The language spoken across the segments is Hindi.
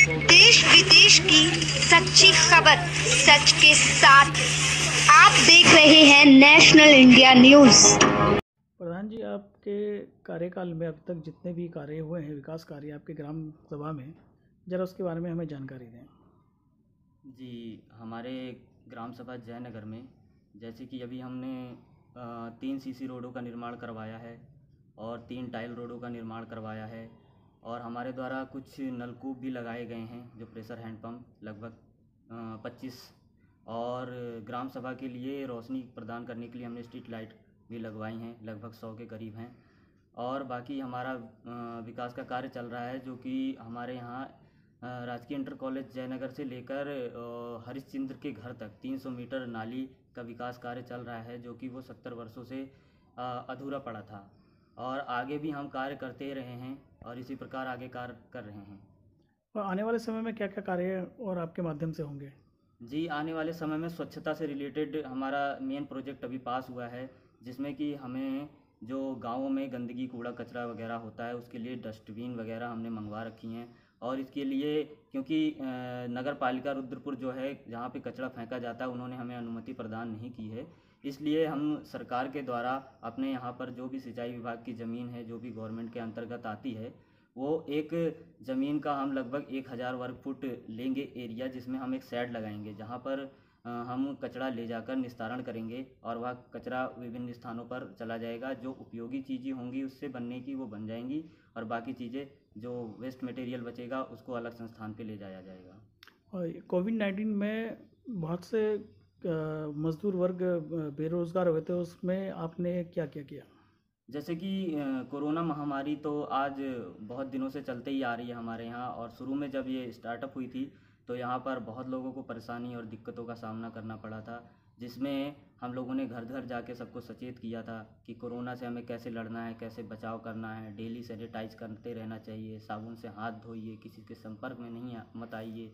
देश विदेश की सच्ची खबर सच के साथ। आप देख रहे हैं नेशनल इंडिया न्यूज़। प्रधान जी, आपके कार्यकाल में अब तक जितने भी कार्य हुए हैं, विकास कार्य आपके ग्राम सभा में, जरा उसके बारे में हमें जानकारी दें। जी, हमारे ग्राम सभा जयनगर में जैसे कि अभी हमने 3 सीसी रोडों का निर्माण करवाया है और 3 टाइल रोडों का निर्माण करवाया है और हमारे द्वारा कुछ नलकूप भी लगाए गए हैं, जो प्रेशर हैंडपम्प लगभग 25 और ग्राम सभा के लिए रोशनी प्रदान करने के लिए हमने स्ट्रीट लाइट भी लगवाई हैं, लगभग 100 के करीब हैं। और बाकी हमारा विकास का कार्य चल रहा है, जो कि हमारे यहाँ राजकीय इंटर कॉलेज जयनगर से लेकर हरिश्चंद्र के घर तक 300 मीटर नाली का विकास कार्य चल रहा है, जो कि वो 70 वर्षों से अधूरा पड़ा था और आगे भी हम कार्य करते रहे हैं और इसी प्रकार आगे कार्य कर रहे हैं। और आने वाले समय में क्या क्या कार्य और आपके माध्यम से होंगे? जी, आने वाले समय में स्वच्छता से रिलेटेड हमारा मेन प्रोजेक्ट अभी पास हुआ है, जिसमें कि हमें जो गाँवों में गंदगी कूड़ा कचरा वगैरह होता है, उसके लिए डस्टबिन वगैरह हमने मंगवा रखी हैं। और इसके लिए क्योंकि नगर पालिका रुद्रपुर जो है, जहाँ पे कचरा फेंका जाता है, उन्होंने हमें अनुमति प्रदान नहीं की है, इसलिए हम सरकार के द्वारा अपने यहाँ पर जो भी सिंचाई विभाग की ज़मीन है, जो भी गवर्नमेंट के अंतर्गत आती है, वो एक ज़मीन का हम लगभग 1000 वर्ग फुट लेंगे एरिया, जिसमें हम एक शेड लगाएंगे, जहाँ पर हम कचरा ले जाकर निस्तारण करेंगे और वह कचरा विभिन्न स्थानों पर चला जाएगा। जो उपयोगी चीज़ें होंगी उससे बनने की वो बन जाएंगी और बाकी चीज़ें जो वेस्ट मटेरियल बचेगा उसको अलग संस्थान पे ले जाया जाएगा। और कोविड-19 में बहुत से मजदूर वर्ग बेरोजगार हुए थे, उसमें आपने क्या क्या किया? जैसे कि कोरोना महामारी तो आज बहुत दिनों से चलते ही आ रही है हमारे यहाँ, और शुरू में जब ये स्टार्टअप हुई थी तो यहाँ पर बहुत लोगों को परेशानी और दिक्कतों का सामना करना पड़ा था, जिसमें हम लोगों ने घर घर जाके सबको सचेत किया था कि कोरोना से हमें कैसे लड़ना है, कैसे बचाव करना है, डेली सैनिटाइज करते रहना चाहिए, साबुन से हाथ धोइए, किसी के संपर्क में नहीं मत आइए।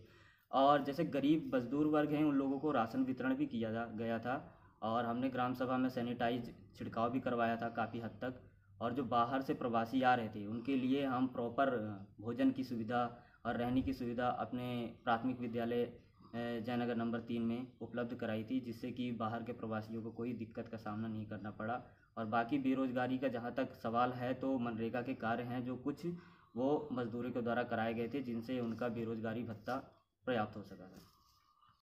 और जैसे गरीब मजदूर वर्ग हैं, उन लोगों को राशन वितरण भी किया गया था और हमने ग्राम सभा में सैनिटाइज छिड़काव भी करवाया था काफ़ी हद तक। और जो बाहर से प्रवासी आ रहे थे उनके लिए हम प्रॉपर भोजन की सुविधा और रहने की सुविधा अपने प्राथमिक विद्यालय जयनगर नंबर 3 में उपलब्ध कराई थी, जिससे कि बाहर के प्रवासियों को कोई दिक्कत का सामना नहीं करना पड़ा। और बाकी बेरोजगारी का जहाँ तक सवाल है, तो मनरेगा के कार्य हैं जो कुछ वो मजदूरों के द्वारा कराए गए थे, जिनसे उनका बेरोजगारी भत्ता पर्याप्त हो सका था।